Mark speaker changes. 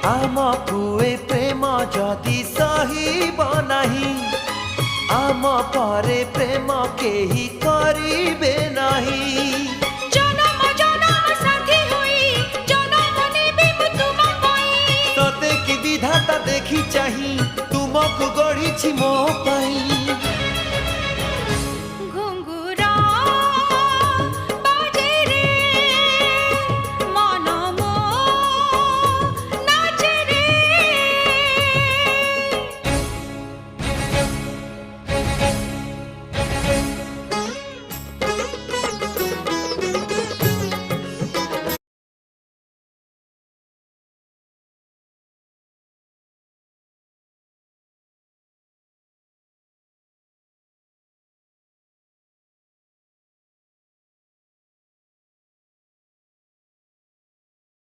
Speaker 1: आमकु ए प्रेम जदि सहिब नाही आम परे प्रेम केही करिबे नाही।
Speaker 2: जन्म जन्म साथी होई जन्म नेबे मु तुम पई
Speaker 1: सते कि विधाता देखी चाही तुमको गढ़ी मो